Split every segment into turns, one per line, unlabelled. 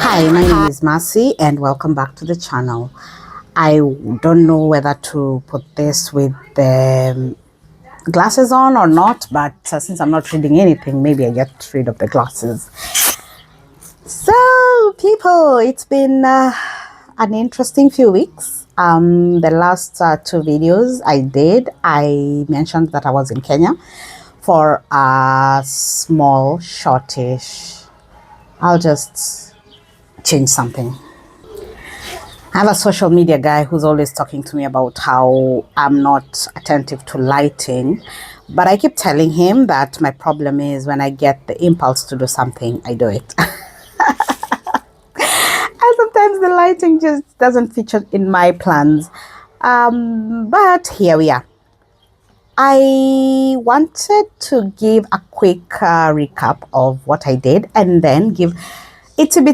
Hi, my name is Mercy and welcome back to the channel. I don't know whether to put this with the glasses on or not, but since I'm not reading anything, maybe I get rid of the glasses. So people, it's been an interesting few weeks. The last two videos I mentioned that I was in Kenya for a small shortish, I'll just change something. I have a social media guy who's always talking to me about how I'm not attentive to lighting, but I keep telling him that my problem is when I get the impulse to do something, I do it. And sometimes the lighting just doesn't feature in my plans. But here we are. I wanted to give a quick recap of what I did and then give little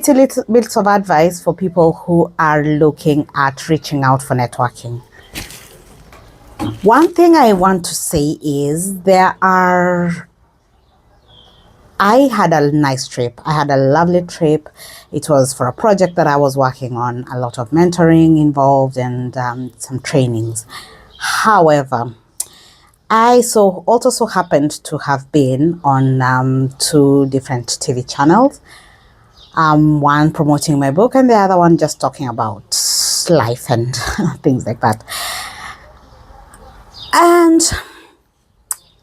bits of advice for people who are looking at reaching out for networking. One thing I want to say is I had a nice trip. I had a lovely trip. It was for a project that I was working on, a lot of mentoring involved and some trainings. However, I also so happened to have been on two different TV channels. One promoting my book and the other one just talking about life and things like that. And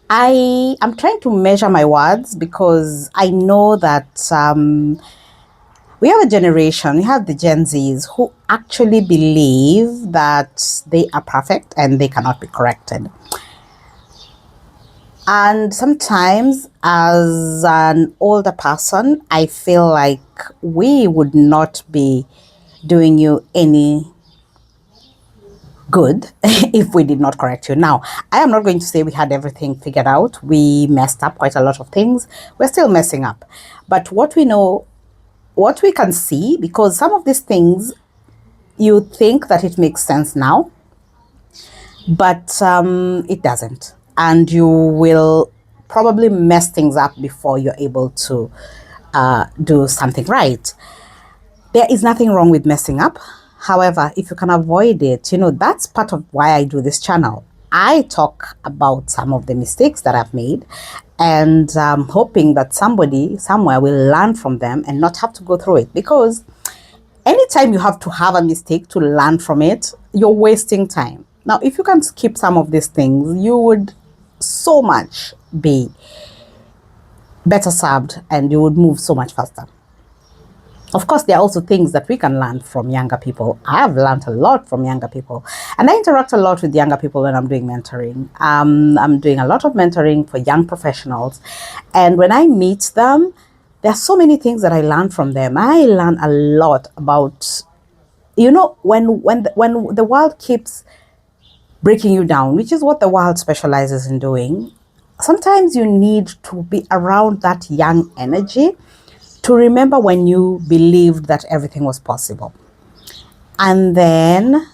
I am trying to measure my words because I know that we have a generation, we have the GenZs who actually believe that they are perfect and they cannot be corrected. And sometimes as an older person, I feel like we would not be doing you any good if we did not correct you. Now, I am not going to say we had everything figured out. We messed up quite a lot of things. We're still messing up. But what we know, what we can see, because some of these things, you think that it makes sense now, but it doesn't. And you will probably mess things up before you're able to do something right. There is nothing wrong with messing up. However, if you can avoid it, that's part of why I do this channel. I talk about some of the mistakes that I've made and hoping that somebody somewhere will learn from them and not have to go through it. Because anytime you have to have a mistake to learn from it, you're wasting time. Now, if you can skip some of these things, you would so much be better served and you would move so much faster. Of course, there are also things that we can learn from younger people. I have learned a lot from younger people, and I interact a lot with younger people when I'm doing mentoring. I'm doing a lot of mentoring for young professionals, and when I meet them, there are so many things that I learn from them. I learn a lot about, when the world keeps breaking you down, which is what the world specializes in doing. Sometimes you need to be around that young energy to remember when you believed that everything was possible. And then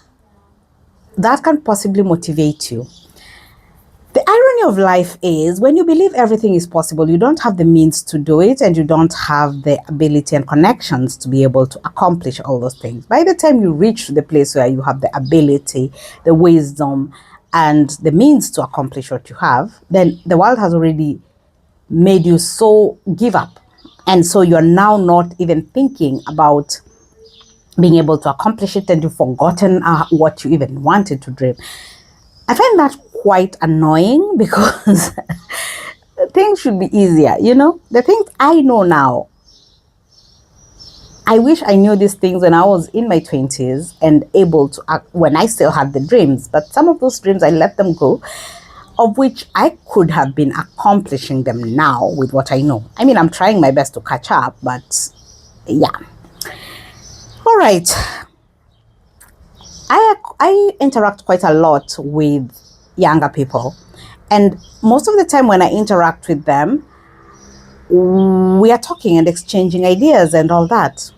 that can possibly motivate you. The irony of life is when you believe everything is possible, you don't have the means to do it and you don't have the ability and connections to be able to accomplish all those things. By the time you reach the place where you have the ability, the wisdom, and the means to accomplish what you have, then the world has already made you so give up. And so you're now not even thinking about being able to accomplish it and you've forgotten what you even wanted to dream. I find that quite annoying because things should be easier, the things I know now. I wish I knew these things when I was in my 20s and able to act when I still had the dreams, but some of those dreams I let them go, of which I could have been accomplishing them now with what I know. I mean, I'm trying my best to catch up, but yeah. All right. I interact quite a lot with younger people, and most of the time when I interact with them, we are talking and exchanging ideas and all that.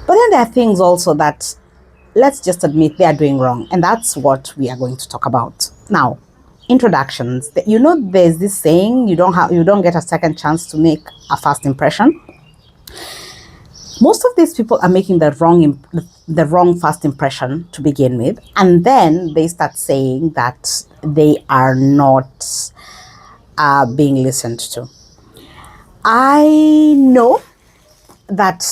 But then there are things also that, let's just admit, they are doing wrong, and that's what we are going to talk about now. introductions. There's this saying, you don't get a second chance to make a first impression. Most of these people are making the wrong first impression to begin with, and then they start saying that they are not being listened to. I know that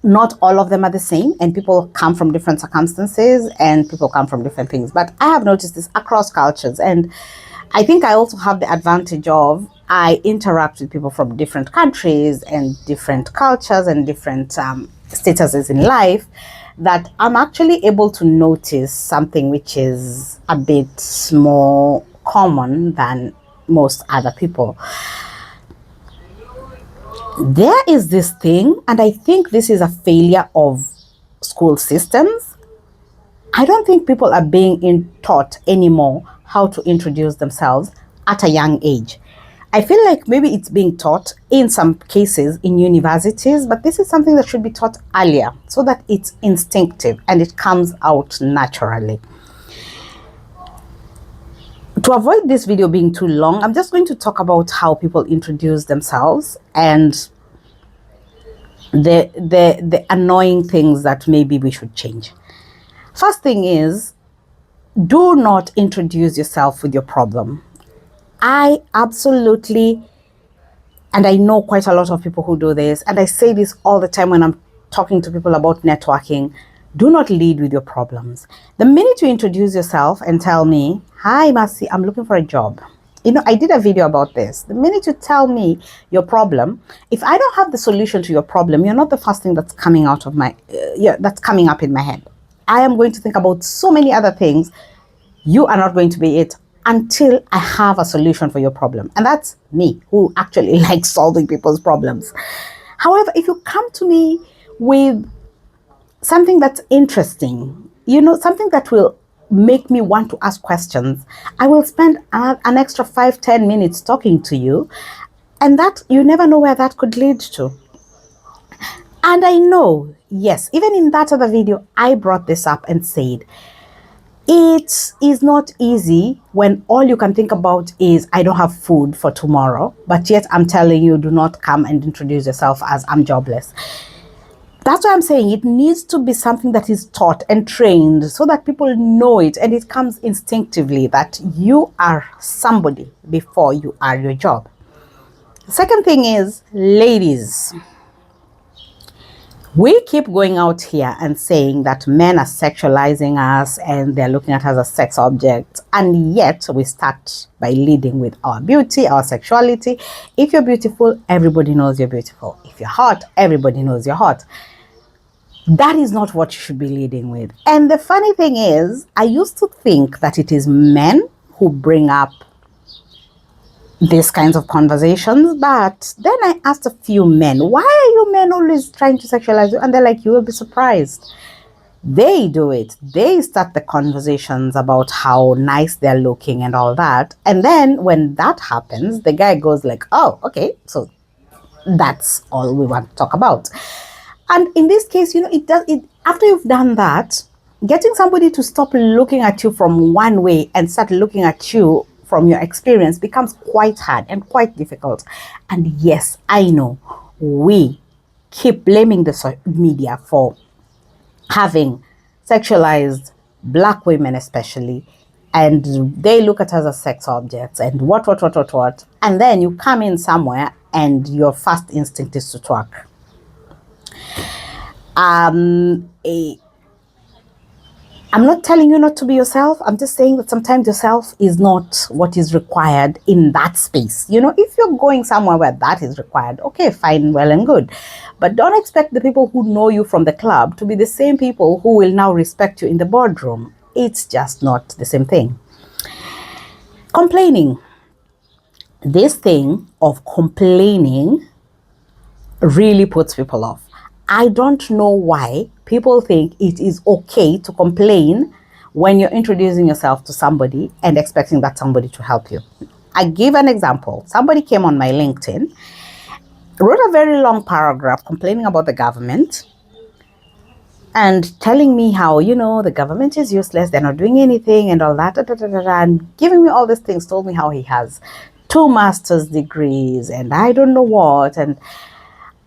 not all of them are the same, and people come from different circumstances and people come from different things, but I have noticed this across cultures, and I think I also have the advantage of I interact with people from different countries and different cultures and different statuses in life, that I'm actually able to notice something which is a bit more common than most other people. There is this thing, and I think this is a failure of school systems. I don't think people are being taught anymore how to introduce themselves at a young age. I feel like maybe it's being taught in some cases in universities, but this is something that should be taught earlier so that it's instinctive and it comes out naturally. To avoid this video being too long, I'm just going to talk about how people introduce themselves and the annoying things that maybe we should change. First thing is, do not introduce yourself with your problem. I absolutely, and I know quite a lot of people who do this, and I say this all the time when I'm talking to people about networking, do not lead with your problems. The minute you introduce yourself and tell me, hi Mercy, I'm looking for a job. I did a video about this. The minute you tell me your problem, if I don't have the solution to your problem, you're not the first thing that's coming out of that's coming up in my head. I am going to think about so many other things. You are not going to be it until I have a solution for your problem. And that's me, who actually likes solving people's problems. However, if you come to me with something that's interesting, something that will make me want to ask questions, I will spend an extra 5-10 minutes talking to you, and that you never know where that could lead to. And I know, yes, even in that other video, I brought this up and said, it is not easy when all you can think about is, I don't have food for tomorrow, but yet I'm telling you, do not come and introduce yourself as I'm jobless. That's why I'm saying it needs to be something that is taught and trained so that people know it and it comes instinctively that you are somebody before you are your job. The second thing is, ladies, we keep going out here and saying that men are sexualizing us and they're looking at us as sex objects, and yet we start by leading with our beauty, our sexuality. If you're beautiful, everybody knows you're beautiful. If you're hot, everybody knows you're hot. That is not what you should be leading with. And the funny thing is, I used to think that it is men who bring up these kinds of conversations, but then I asked a few men, why are you men always trying to sexualize you? And they're like, you will be surprised. They do it. They start the conversations about how nice they're looking and all that. And then when that happens, the guy goes like, oh, okay, so that's all we want to talk about. And in this case, after you've done that, getting somebody to stop looking at you from one way and start looking at you from your experience becomes quite hard and quite difficult. And yes, I know we keep blaming the media for having sexualized Black women especially, and they look at us as sex objects and what. And then you come in somewhere and your first instinct is to twerk. I'm not telling you not to be yourself. I'm just saying that sometimes yourself is not what is required in that space. If you're going somewhere where that is required, okay, fine, well and good. But don't expect the people who know you from the club to be the same people who will now respect you in the boardroom. It's just not the same thing. Complaining. This thing of complaining really puts people off. I don't know why people think it is okay to complain when you're introducing yourself to somebody and expecting that somebody to help you. I give an example. Somebody came on my LinkedIn, wrote a very long paragraph complaining about the government. and telling me how, the government is useless, they're not doing anything and all that, and giving me all these things, told me how he has 2 master's degrees and I don't know what. And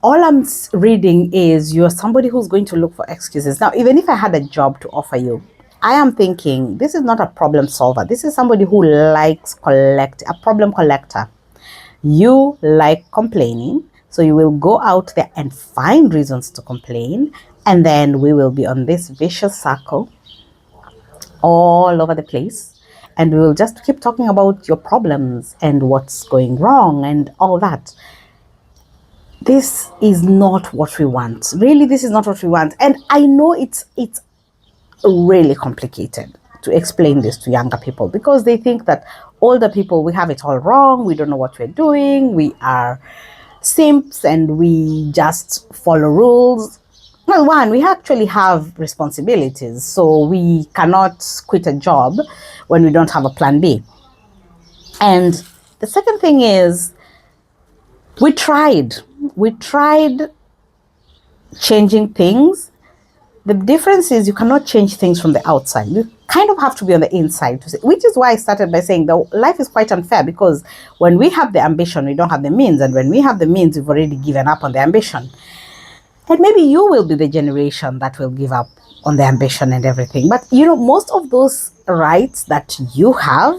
all I'm reading is you're somebody who's going to look for excuses. Now, even if I had a job to offer you, I am thinking this is not a problem solver. This is somebody who likes a problem collector. You like complaining, so you will go out there and find reasons to complain, and then we will be on this vicious circle all over the place, and we will just keep talking about your problems and what's going wrong and all that. This is not what we want. Really, this is not what we want. And I know it's really complicated to explain this to younger people, because they think that older people, we have it all wrong, we don't know what we're doing, we are simps and we just follow rules. Well, one, we actually have responsibilities, so we cannot quit a job when we don't have a plan B. And the second thing is, we tried changing things. The difference is you cannot change things from the outside. You kind of have to be on the inside, which is why I started by saying the life is quite unfair, because when we have the ambition, we don't have the means. And when we have the means, we've already given up on the ambition. And maybe you will be the generation that will give up on the ambition and everything. But, most of those rights that you have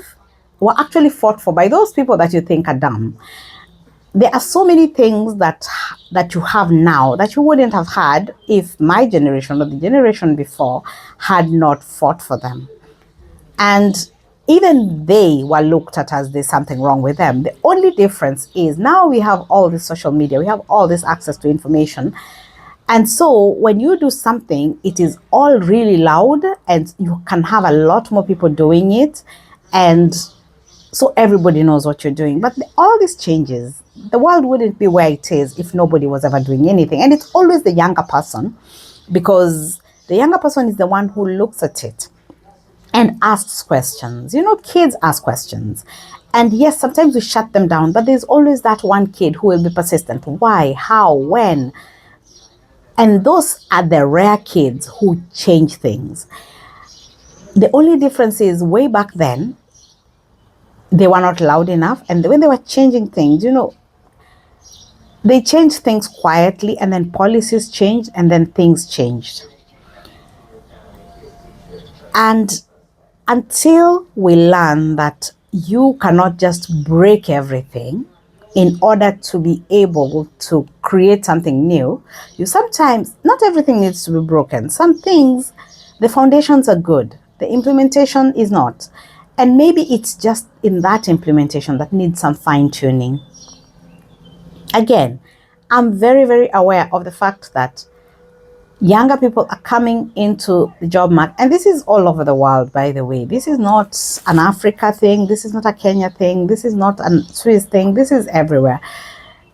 were actually fought for by those people that you think are dumb. There are so many things that you have now that you wouldn't have had if my generation or the generation before had not fought for them. And even they were looked at as there's something wrong with them. The only difference is now we have all this social media, we have all this access to information. And so when you do something, it is all really loud and you can have a lot more people doing it. And so everybody knows what you're doing. But all these changes, the world wouldn't be where it is if nobody was ever doing anything. And it's always the younger person, because the younger person is the one who looks at it and asks questions. Kids ask questions. And yes, sometimes we shut them down, but there's always that one kid who will be persistent. Why? How? When? And those are the rare kids who change things. The only difference is way back then, they were not loud enough. And when they were changing things, they changed things quietly, and then policies changed, and then things changed. And until we learn that you cannot just break everything in order to be able to create something new, sometimes, not everything needs to be broken. Some things, the foundations are good, the implementation is not. And maybe it's just in that implementation that needs some fine-tuning. Again, I'm very, very aware of the fact that younger people are coming into the job market. And this is all over the world, by the way. This is not an Africa thing. This is not a Kenya thing. This is not a Swiss thing. This is everywhere.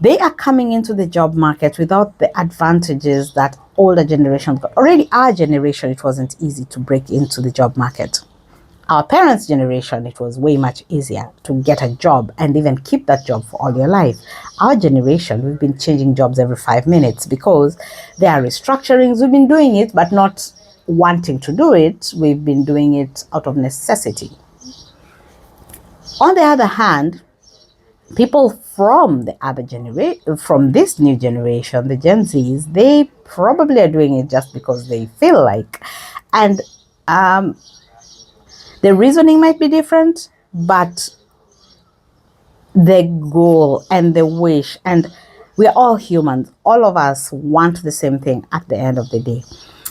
They are coming into the job market without the advantages that older generations got. Already our generation, it wasn't easy to break into the job market. Our parents' generation, it was way much easier to get a job and even keep that job for all your life. Our generation, we've been changing jobs every 5 minutes because there are restructurings. We've been doing it, but not wanting to do it. We've been doing it out of necessity. On the other hand, people from the other generation, from this new generation, the Gen Zs, they probably are doing it just because they feel like. And the reasoning might be different, but the goal and the wish, and we're all humans. All of us want the same thing at the end of the day.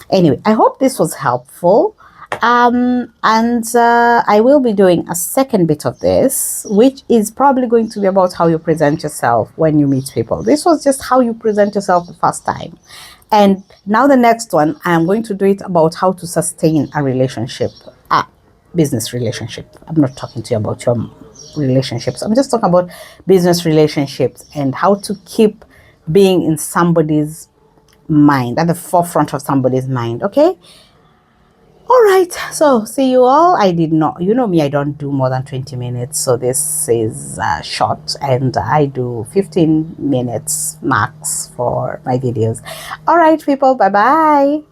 Anyway, I hope this was helpful. And I will be doing a second bit of this, which is probably going to be about how you present yourself when you meet people. This was just how you present yourself the first time. And now the next one, I am going to do it about how to sustain a relationship, a business relationship. I'm not talking to you about your relationships. I'm just talking about business relationships and how to keep being in somebody's mind, at the forefront of somebody's mind, okay? All right, so see you all. I did not, you know me, I don't do more than 20 minutes. So this is short, and I do 15 minutes max for my videos. All right, people, bye-bye.